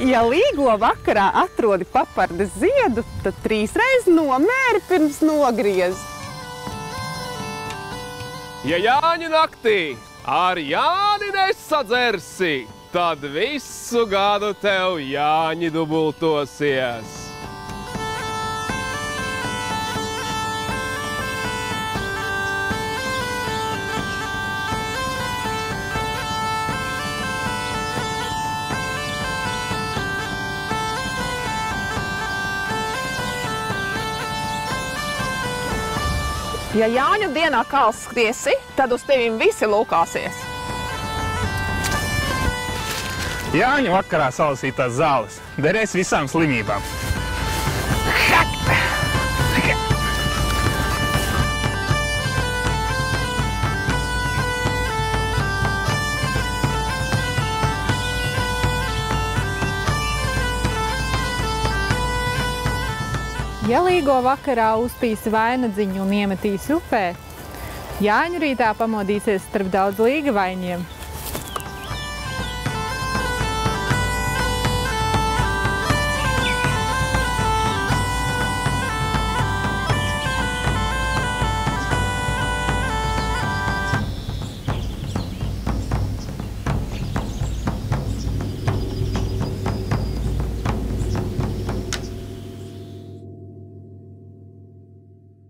Ja līgo vakarā atrodi papardes ziedu, tad 3 reizes nomēri pirms nogriez. Ja Jāņu naktī ar Jāni nesadzersi, tad visu gadu tev Jāņi dubultosies. Ja Jāņu dienā kāls skriesi, tad uz tevim visi lūkāsies. Jāņu vakarā salasītās zāles derēs visām slimībām. Ja līgo vakarā uzpīsi vainadziņu un iemetīsi upē, Jāņu rītā pamodīsies starp daudz līgavainiem.